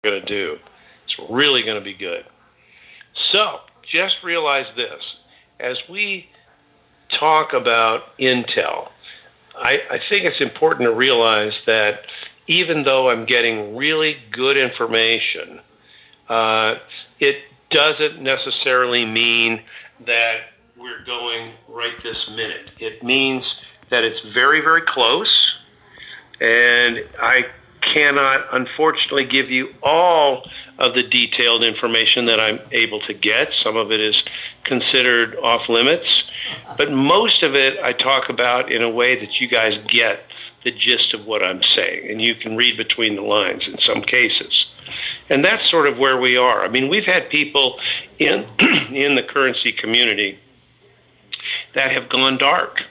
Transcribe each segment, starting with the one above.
going to do. It's really going to be good. So just realize this. As we talk about Intel, I think it's important to realize that even though I'm getting really good information, uh, it doesn't necessarily mean that we're going right this minute. It means that it's very, very close, and I cannot, unfortunately, give you all of the detailed information that I'm able to get. Some of it is considered off limits, but most of it I talk about in a way that you guys get the gist of what I'm saying, and you can read between the lines in some cases. And that's sort of where we are. I mean, we've had people in in the currency community that have gone dark,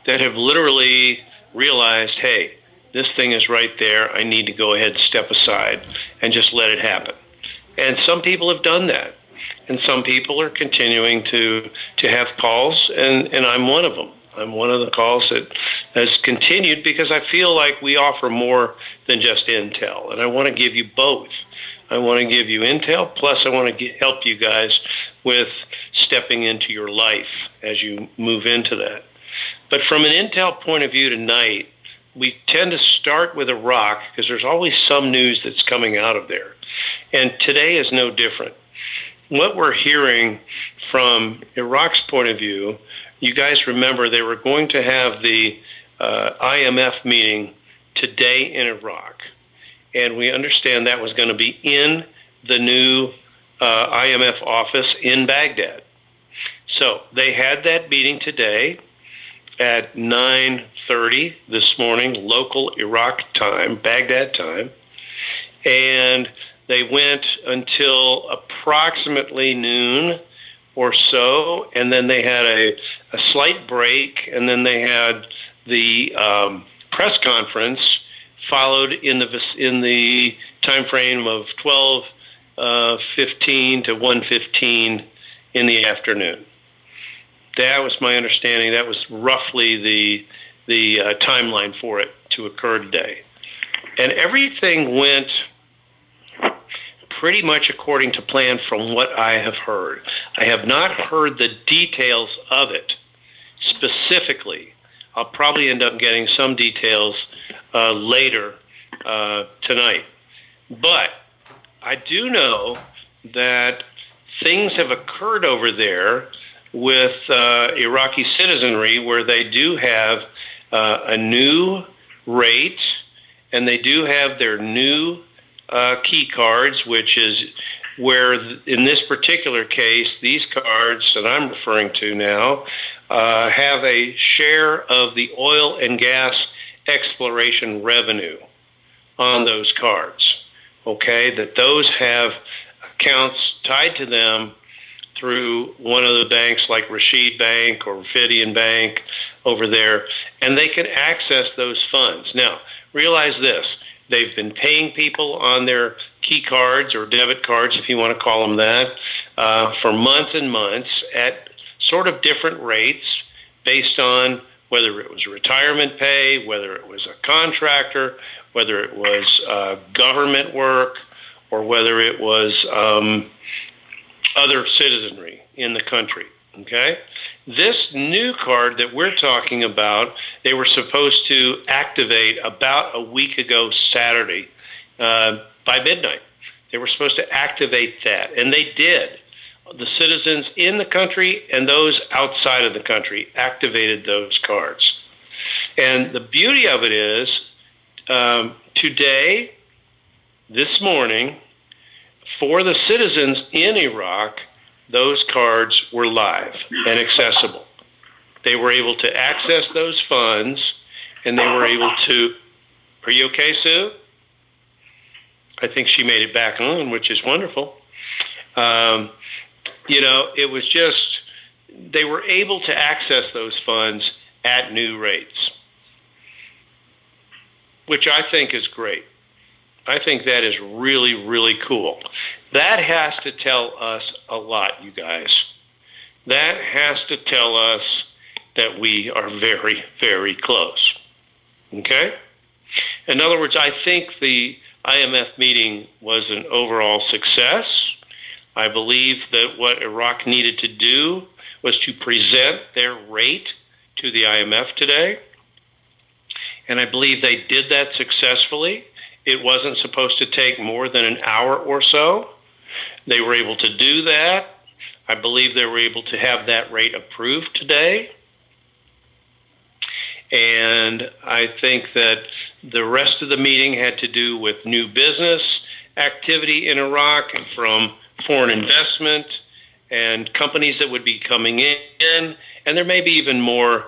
that have literally realized, hey, this thing is right there. I need to go ahead and step aside and just let it happen. And some people have done that. And some people are continuing to have calls, and I'm one of them. I'm one of the calls that has continued because I feel like we offer more than just Intel. And I want to give you both. I want to give you Intel, plus I want to help you guys with stepping into your life as you move into that. But from an Intel point of view tonight, we tend to start with Iraq because there's always some news that's coming out of there. And today is no different. What we're hearing from Iraq's point of view, you guys remember they were going to have the IMF meeting today in Iraq. And we understand that was going to be in the new IMF office in Baghdad. So they had that meeting today at 9:30 this morning, local Iraq time, Baghdad time. And they went until approximately noon or so, and then they had a slight break, and then they had the press conference followed in the time frame of 12:15 to 1:15 in the afternoon. That was my understanding. That was roughly the timeline for it to occur today. And everything went pretty much according to plan from what I have heard. I have not heard the details of it specifically. I'll probably end up getting some details later tonight. But I do know that things have occurred over there with Iraqi citizenry where they do have a new rate, and they do have their new key cards, which is where, in this particular case, these cards that I'm referring to now have a share of the oil and gas exploration revenue on those cards. Okay, that those have accounts tied to them through one of the banks like Rashid Bank or Rafidian Bank over there, and they can access those funds. Now, realize this. They've been paying people on their key cards or debit cards, if you want to call them that, for months and months at sort of different rates based on whether it was retirement pay, whether it was a contractor, whether it was government work, or whether it was other citizenry in the country. Okay? This new card that we're talking about, they were supposed to activate about a week ago Saturday by midnight. They were supposed to activate that, and they did. The citizens in the country and those outside of the country activated those cards. And the beauty of it is, today, this morning, for the citizens in Iraq, those cards were live and accessible. They were able to access those funds, and they were able to... Are you okay, Sue? I think she made it back on, which is wonderful. It was just, they were able to access those funds at new rates, which I think is great. I think that is really, really cool. That has to tell us a lot, you guys. That has to tell us that we are very, very close. Okay? In other words, I think the IMF meeting was an overall success. I believe that what Iraq needed to do was to present their rate to the IMF today. And I believe they did that successfully. It wasn't supposed to take more than an hour or so. They were able to do that. I believe they were able to have that rate approved today. And I think that the rest of the meeting had to do with new business activity in Iraq and from foreign investment and companies that would be coming in. And there may be even more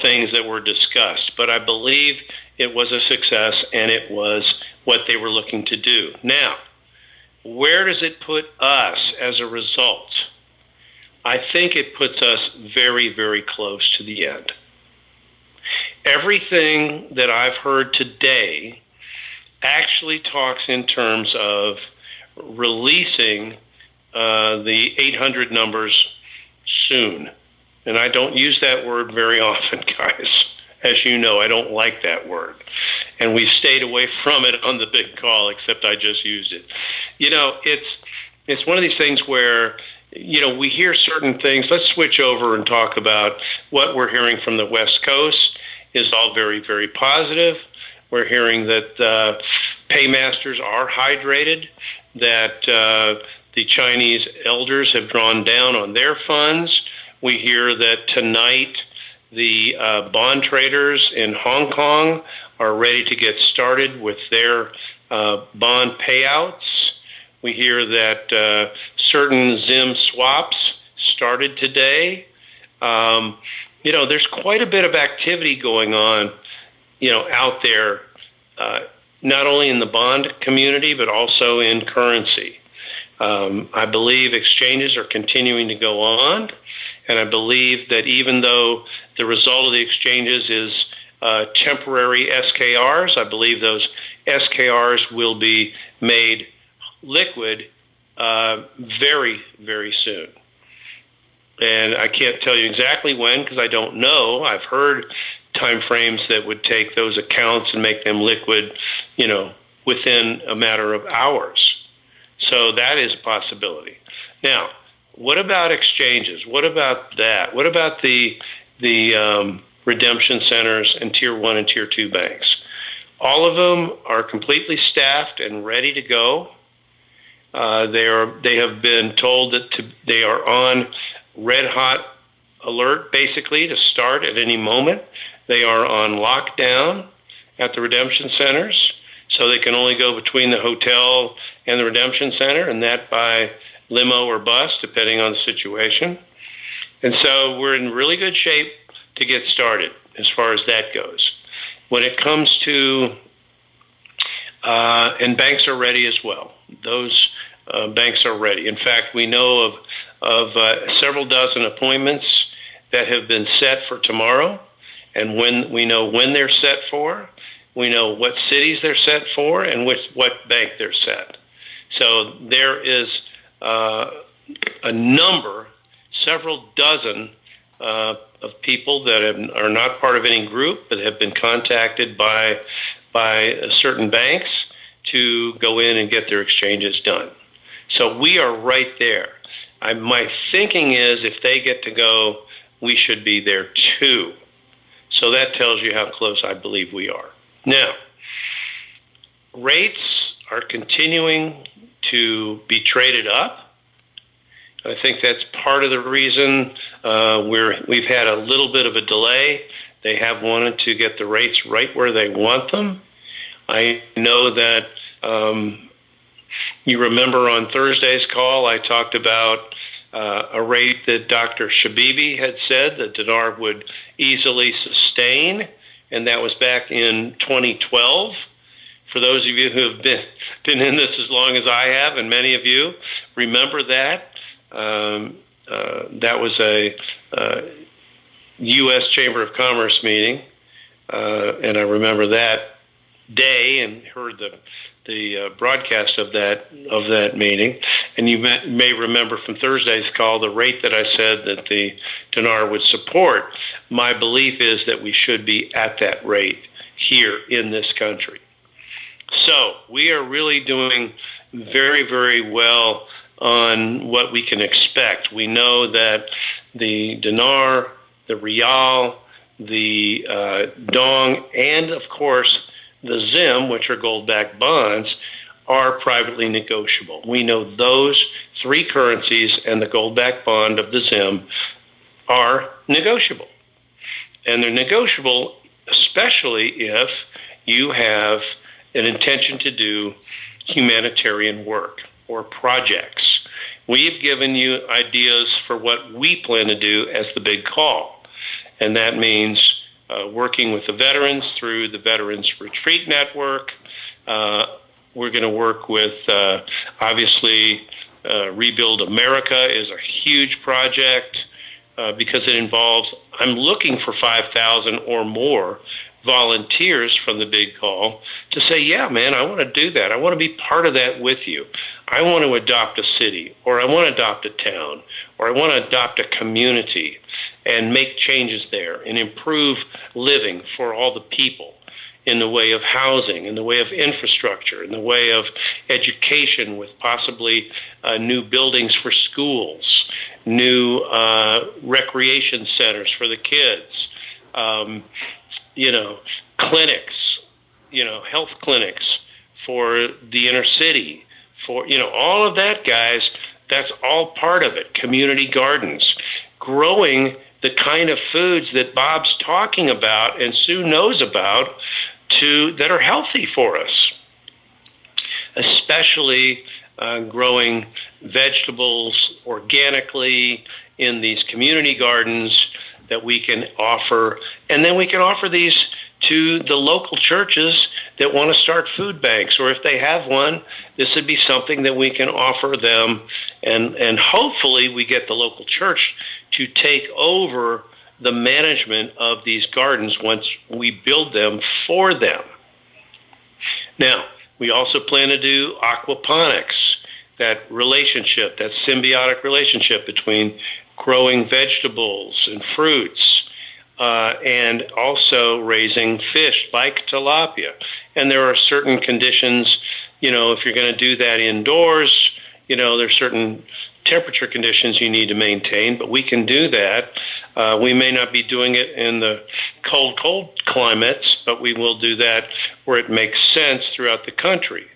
things that were discussed. But I believe it was a success, and it was what they were looking to do. Now, where does it put us as a result? I think it puts us very, very close to the end. Everything that I've heard today actually talks in terms of releasing the 800 numbers soon. And I don't use that word very often, guys. As you know, I don't like that word. And we've stayed away from it on the big call, except I just used it. You know, it's one of these things where, you know, we hear certain things. Let's switch over and talk about what we're hearing from the West Coast is all very, very positive. We're hearing that paymasters are hydrated, that the Chinese elders have drawn down on their funds. We hear that tonight the bond traders in Hong Kong are ready to get started with their bond payouts. We hear that certain ZIM swaps started today. You know, there's quite a bit of activity going on, you know, out there, not only in the bond community, but also in currency. I believe exchanges are continuing to go on, and I believe that even though the result of the exchanges is temporary SKRs, I believe those SKRs will be made liquid very, very soon. And I can't tell you exactly when because I don't know. I've heard time frames that would take those accounts and make them liquid, you know, within a matter of hours. So that is a possibility. Now, what about exchanges? What about that? What about the redemption centers and Tier 1 and Tier 2 banks? All of them are completely staffed and ready to go. They have been told that they are on red hot alert, basically, to start at any moment. They are on lockdown at the redemption centers, so they can only go between the hotel and the redemption center, and that by limo or bus, depending on the situation. And so we're in really good shape to get started as far as that goes. When it comes to, and banks are ready as well. Those banks are ready. In fact, we know of several dozen appointments that have been set for tomorrow, and we know when they're set for. We know what cities they're set for and what bank they're set. So there is a number, several dozen of people that are not part of any group but have been contacted by certain banks to go in and get their exchanges done. So we are right there. My thinking is if they get to go, we should be there too. So that tells you how close I believe we are. Now, rates are continuing to be traded up. I think that's part of the reason we've had a little bit of a delay. They have wanted to get the rates right where they want them. I know that you remember on Thursday's call, I talked about a rate that Dr. Shabibi had said that dinar would easily sustain, and that was back in 2012. For those of you who have been in this as long as I have, and many of you remember that, that was a U.S. Chamber of Commerce meeting, and I remember that day and heard the broadcast of that meeting. And you may remember from Thursday's call the rate that I said that the dinar would support. My belief is that we should be at that rate here in this country. So we are really doing very, very well on what we can expect. We know that the dinar, the rial, the dong, and of course the zim, which are gold-backed bonds, are privately negotiable. We know those three currencies and the gold-backed bond of the zim are negotiable. And they're negotiable especially if you have an intention to do humanitarian work or projects. We've given you ideas for what we plan to do as the big call. And that means working with the veterans through the Veterans Retreat Network. We're going to work with, obviously, Rebuild America is a huge project because it involves, I'm looking for 5,000 or more volunteers from the big call to say, yeah, man, I want to do that. I want to be part of that with you. I want to adopt a city, or I want to adopt a town, or I want to adopt a community and make changes there and improve living for all the people in the way of housing, in the way of infrastructure, in the way of education with possibly new buildings for schools, new recreation centers for the kids, clinics, health clinics for the inner city, for, all of that, guys, that's all part of it. Community gardens, growing the kind of foods that Bob's talking about and Sue knows about that are healthy for us, especially growing vegetables organically in these community gardens that we can offer. And then we can offer these to the local churches that want to start food banks, or if they have one, this would be something that we can offer them. And hopefully we get the local church to take over the management of these gardens once we build them for them. Now, we also plan to do aquaponics, that relationship, that symbiotic relationship between growing vegetables and fruits, and also raising fish like tilapia. And there are certain conditions, if you're going to do that indoors, there's certain temperature conditions you need to maintain, but we can do that. We may not be doing it in the cold climates, but we will do that where it makes sense throughout the country.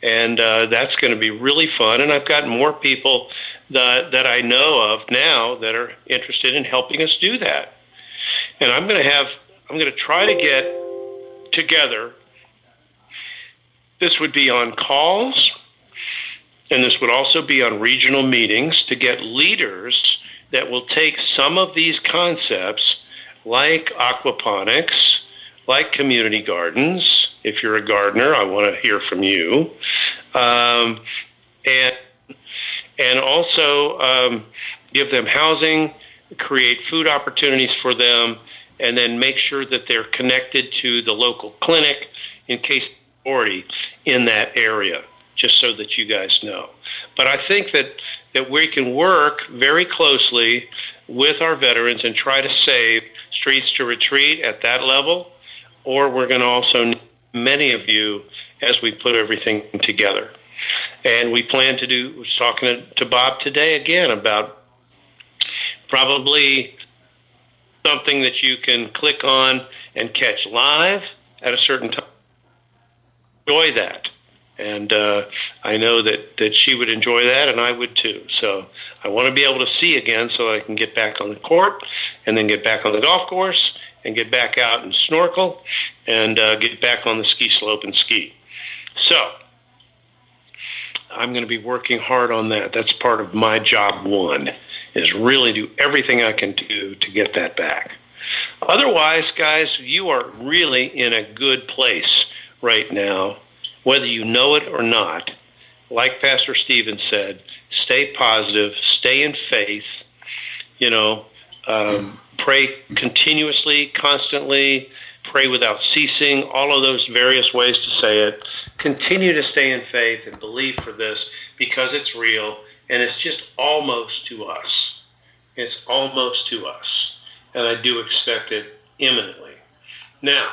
And that's going to be really fun. And I've got more people that I know of now that are interested in helping us do that. And I'm going to try to get together. This would be on calls, and this would also be on regional meetings to get leaders that will take some of these concepts like aquaponics, like community gardens. If you're a gardener, I want to hear from you. And also give them housing, create food opportunities for them, and then make sure that they're connected to the local clinic in case they're already in that area, just so that you guys know. But I think that we can work very closely with our veterans and try to save Streets to Retreat at that level, or we're going to also need many of you as we put everything together. And we plan to do, I was talking to Bob today again about probably something that you can click on and catch live at a certain time. Enjoy that. And I know that she would enjoy that, and I would too. So I want to be able to see again so I can get back on the court and then get back on the golf course and get back out and snorkel and get back on the ski slope and ski. So I'm going to be working hard on that. That's part of my job one, is really do everything I can do to get that back. Otherwise, guys, you are really in a good place right now, whether you know it or not. Like Pastor Stephen said, stay positive, stay in faith, pray continuously, constantly, pray without ceasing, all of those various ways to say it. Continue to stay in faith and believe for this, because it's real and it's just almost to us. It's almost to us. And I do expect it imminently. Now,